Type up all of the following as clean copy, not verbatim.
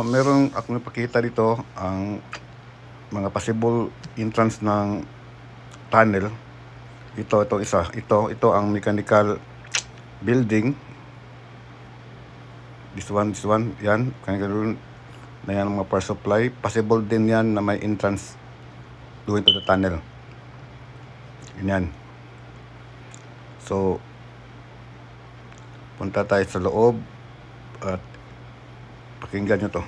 Meron akong ipakita dito ang mga possible entrance ng tunnel. Ito isa. Ito ang mechanical building. This one. Yan. Mechanical na yan mga power supply. Possible din yan na may entrance doon to the tunnel. Yan. So, punta tayo sa loob at pakinggan nyo to.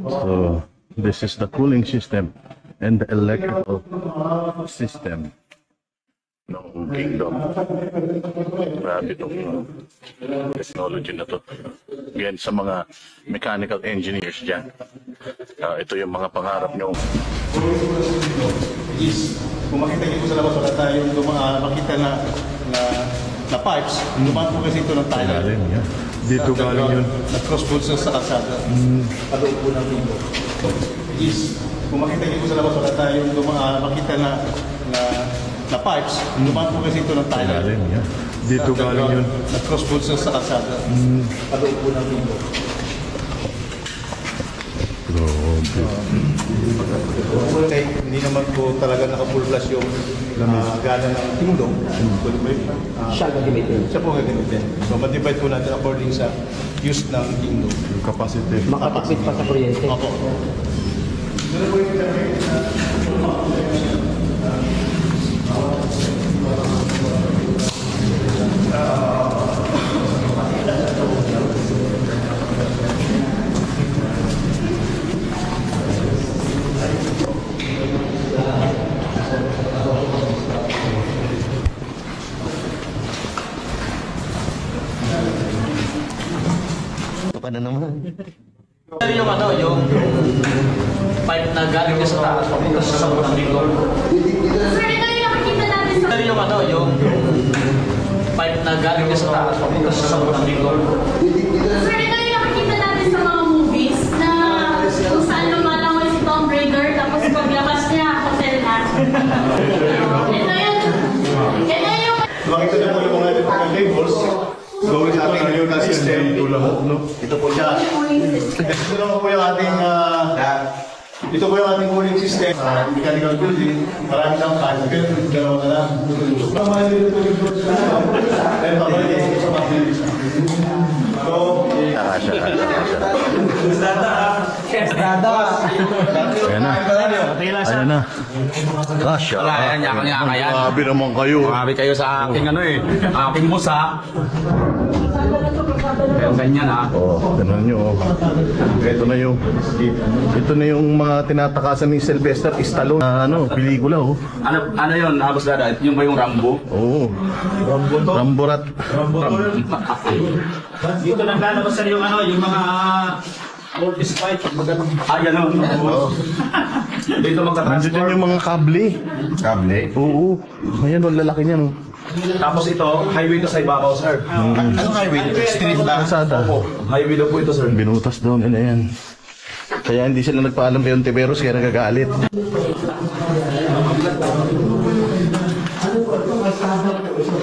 So, this is the cooling system and the electrical system ng Kingdom. Grabe itong technology na to. Yan sa mga mechanical engineers dyan. Ito yung mga pangarap nyo. Kung makita niyo po sa labas, wala tayong makita na pipes. Dumaan po kasi ito ng tunnel. Dito galing yun. Nag-cross po sa kalsada. Padong po ng Kingdom. Kung makita niyo po sa labas, wala tayong makita na pipes. Dumaan po kasi ito ng tunnel. Dito galing yun. Nag-cross po sa kalsada. Padong po ng Kingdom. Hindi naman po talaga naka-full flash yung gana ng Kingdom. Siya po gagamitin. So, ma-divide po natin according sa use ng Kingdom. Yung capacity. Makatipid pa sa kuryente. Opo. Pa na naman. Yung pipe na galing niya sa taas, papunta sa sabon ng linggo. Sir, ito yung nakikita natin sa... Yung pipe na galing niya sa taas, papunta sa sabon ng linggo. Sir, ito yung nakikita natin sa mga movies na kung saan lumalangoy si Tomb Raider, tapos paglabas niya, hotel na. Ito yung... Makita niyo po yung mga cables. Gawin sa ating ngayon na system. Ito po siya. Ito po yung ating cooling system. Mechanical building. Marami siyang pan. Dalawa na lang. Ayan na. Gosh, grabe naman kayo. Grabe kayo sa aking aking musa. Pero ganyan Ganun nyo. Ito na yung mga tinatakasan ni Sylvester Stallone na pelikula Ano yun, Boss Dada? Yung ba yung Rambo? Oo. Ramborat. Dito nang lalabas yung yung mga old spike. Gano'n. Dito Nandito yung mga kable. Kable? Oo. Ayan, lalaki niya Tapos ito, highway to sa ibabaw, sir. Anong highway? Street ba? Kalsada. Highway daw po ito, sir. Binutas daw nila yan. Kaya hindi sila nagpaalam kay Ontiveros kaya nagagalit.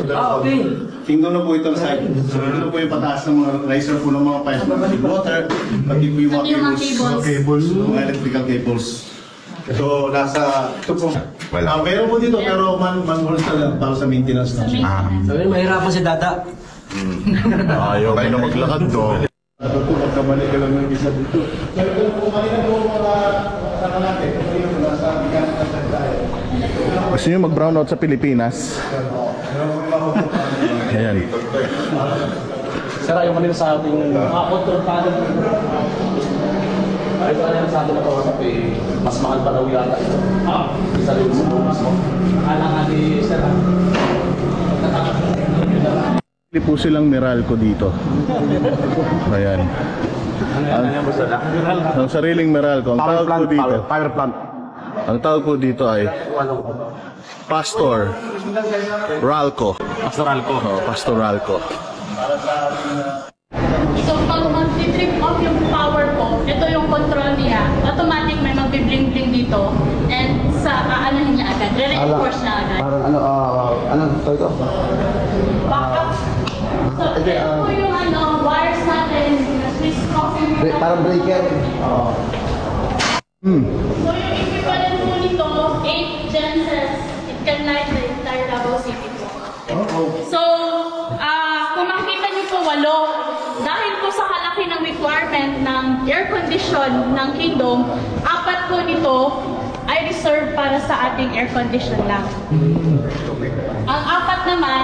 Okay. Kingdom na po ito sa side. So, ito po yung pataas ng mga riser po ng mga pipes. Water, pati po yung mga cables. Mga electrical cables. So, ito po. Meron po dito, pero manual para sa maintenance na siya. Sabi, mahirapan si Dada. Ayaw ko na maglakad Ito po, magkamali ka lang ng isa dito. So, ito po, kanina po mga sana natin. Ito po yung nasa mechanical side tayo. Gusto nyo mag-brownout sa Pilipinas? Ayan. Sir, ayaw manila sa ating control panel. Ayaw manila sa ating nakawasap mas mahal pa daw yata ito. Isa rin sa bukas mo. Akala nga ni Sir, Hindi po silang Meralco dito. Ayan. Ang sariling Meralco. Ang tawag po dito. Power plant. Ang tawag po dito ay Pastor Ralco. Pastor Ralco. So, pag mag-trip off yung power ko, ito yung control niya. Automatic may mag-bling-bling dito. And aanahin niya agad. Re-reinforce niya agad. Parang anong ito? Backup. So, ito po yung wires natin Parang breaker. Oo. So yung equivalent po nito, 8 gensets, it can light the entire Davao City po. So, kung makikita niyo po 8, dahil po sa kalaki ng requirement ng air condition ng Kingdom, 4 po nito ay reserved para sa ating air condition lang. Ang 4 naman,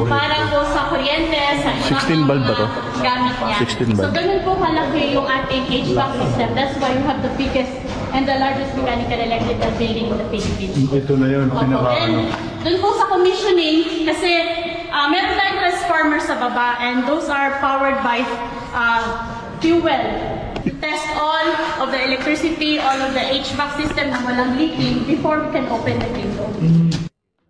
para po sa kuryente, sa 16 bulb ba to? gamit niya. 16 bulb. So, ganun po kalaki yung ating HVAC system. That's why we have the biggest and the largest mechanical electrical building in the Philippines. Ito na yun, And dun po sa commissioning, kasi meron tayong transformer sa baba and those are powered by fuel. Test all of the electricity, all of the HVAC system na walang leaking before we can open the window.